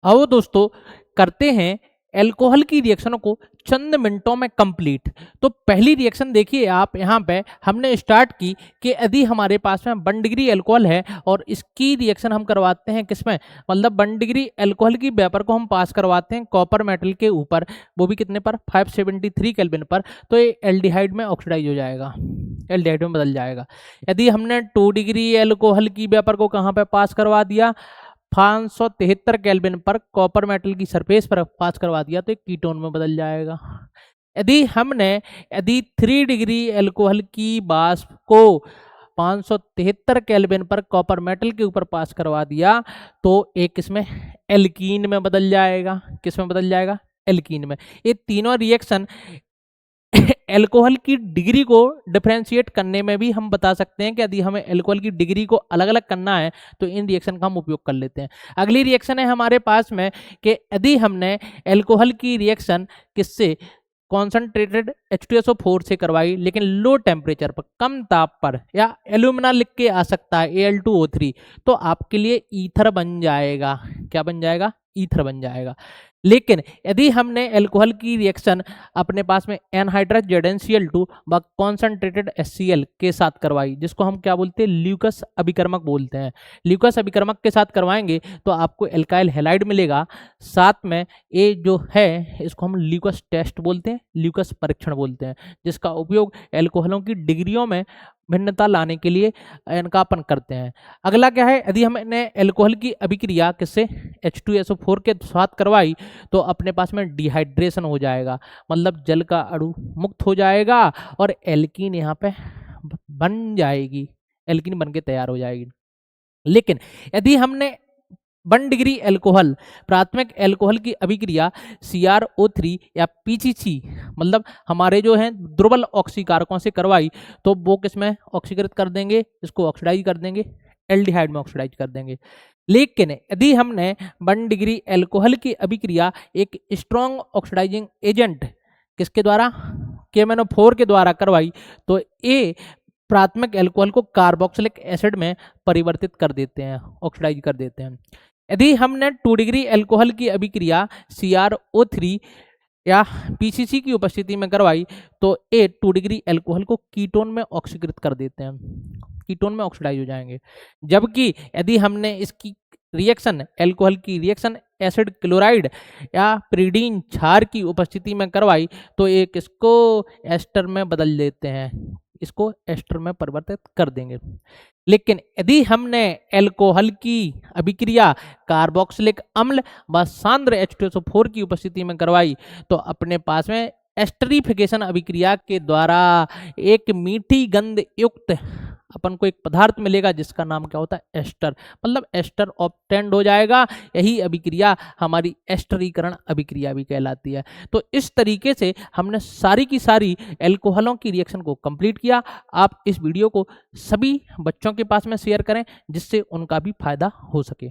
आओ दोस्तों करते हैं अल्कोहल की रिएक्शनों को चंद मिनटों में कंप्लीट। तो पहली रिएक्शन देखिए आप यहाँ पे हमने स्टार्ट की कि यदि हमारे पास में 1 डिग्री अल्कोहल है और इसकी रिएक्शन हम करवाते हैं किसमें, मतलब 1 डिग्री अल्कोहल की वेपर को हम पास करवाते हैं कॉपर मेटल के ऊपर, वो भी कितने पर, 573 केल्विन पर। तो ये एल्डिहाइड में ऑक्सीडाइज हो जाएगा, एल्डिहाइड में बदल जाएगा। यदि हमने 2 डिग्री अल्कोहल की वेपर को कहाँ पे पास करवा दिया, 573 केल्विन पर कॉपर मेटल की सरफेस पर पास करवा दिया, तो एक कीटोन में बदल जाएगा। यदि 3 डिग्री अल्कोहल की वाष्प को 573 केल्विन पर कॉपर मेटल के ऊपर पास करवा दिया तो एक इसमें एल्कीन में बदल जाएगा। किस में बदल जाएगा, एल्कीन में। ये तीनों रिएक्शन अल्कोहल की डिग्री को डिफरेंशिएट करने में भी हम बता सकते हैं कि यदि हमें अल्कोहल की डिग्री को अलग अलग करना है तो इन रिएक्शन का हम उपयोग कर लेते हैं। अगली रिएक्शन है हमारे पास में कि यदि हमने अल्कोहल की रिएक्शन किससे, कॉन्सेंट्रेटेड H2SO4 से करवाई लेकिन लो टेम्परेचर पर, कम ताप पर, या एल्यूमिना लिख के आ सकता है Al2O3, तो आपके लिए ईथर बन जाएगा। क्या बन जाएगा, ईथर बन जाएगा। लेकिन यदि हमने अल्कोहल की रिएक्शन अपने पास में एनहाइड्रस ZnCl2 व कॉन्सेंट्रेटेड HCl के साथ करवाई, जिसको हम क्या बोलते हैं, ल्यूकस अभिकर्मक बोलते हैं, ल्यूकस अभिकर्मक के साथ करवाएंगे तो आपको एल्काइल हैलाइड मिलेगा। साथ में ये जो है इसको हम ल्यूकस टेस्ट बोलते हैं, ल्यूकस परीक्षण बोलते हैं, जिसका उपयोग अल्कोहलों की डिग्रियों में भिन्नता लाने के लिए इनका अपन करते हैं। अगला क्या है, यदि हमने अल्कोहल की अभिक्रिया किससे, H2SO4 के साथ करवाई तो अपने पास में डिहाइड्रेशन हो जाएगा, मतलब जल का अणु मुक्त हो जाएगा और एल्कीन यहाँ पे बन जाएगी, एल्कीन बन के तैयार हो जाएगी। लेकिन यदि हमने 1 डिग्री अल्कोहल, प्राथमिक अल्कोहल की अभिक्रिया CrO3 या PCC, मतलब हमारे जो हैं दुर्बल ऑक्सीकारकों से करवाई तो वो किसमें ऑक्सीकृत कर देंगे, इसको ऑक्सीडाइज कर देंगे, एल्डिहाइड में ऑक्सीडाइज कर देंगे। लेकिन यदि हमने 1 डिग्री अल्कोहल की अभिक्रिया एक स्ट्रॉन्ग ऑक्सीडाइजिंग एजेंट किसके द्वारा, KMnO4 के द्वारा करवाई तो ये प्राथमिक अल्कोहल को कार्बोक्सिलिक एसिड में परिवर्तित कर देते हैं, ऑक्सीडाइज कर देते हैं। यदि हमने 2 डिग्री अल्कोहल की अभिक्रिया CrO3 या PCC की उपस्थिति में करवाई तो ये 2 डिग्री अल्कोहल को कीटोन में ऑक्सीकृत कर देते हैं, कीटोन में ऑक्सीडाइज हो जाएंगे। जबकि यदि हमने इसकी रिएक्शन, अल्कोहल की रिएक्शन एसिड क्लोराइड या प्रीडीन क्षार की उपस्थिति में करवाई तो एक इसको एस्टर में बदल देते हैं, इसको एस्टर में परिवर्तित कर देंगे। लेकिन यदि हमने अल्कोहल की अभिक्रिया कार्बोक्सिलिक अम्ल व सांद्र H2SO4 की उपस्थिति में करवाई तो अपने पास में एस्टरिफिकेशन अभिक्रिया के द्वारा एक मीठी गंध युक्त अपन को एक पदार्थ मिलेगा जिसका नाम क्या होता है, एस्टर, मतलब एस्टर ऑब्टेंड हो जाएगा। यही अभिक्रिया हमारी एस्टरीकरण अभिक्रिया भी कहलाती है। तो इस तरीके से हमने सारी की सारी अल्कोहलों की रिएक्शन को कंप्लीट किया। आप इस वीडियो को सभी बच्चों के पास में शेयर करें जिससे उनका भी फायदा हो सके।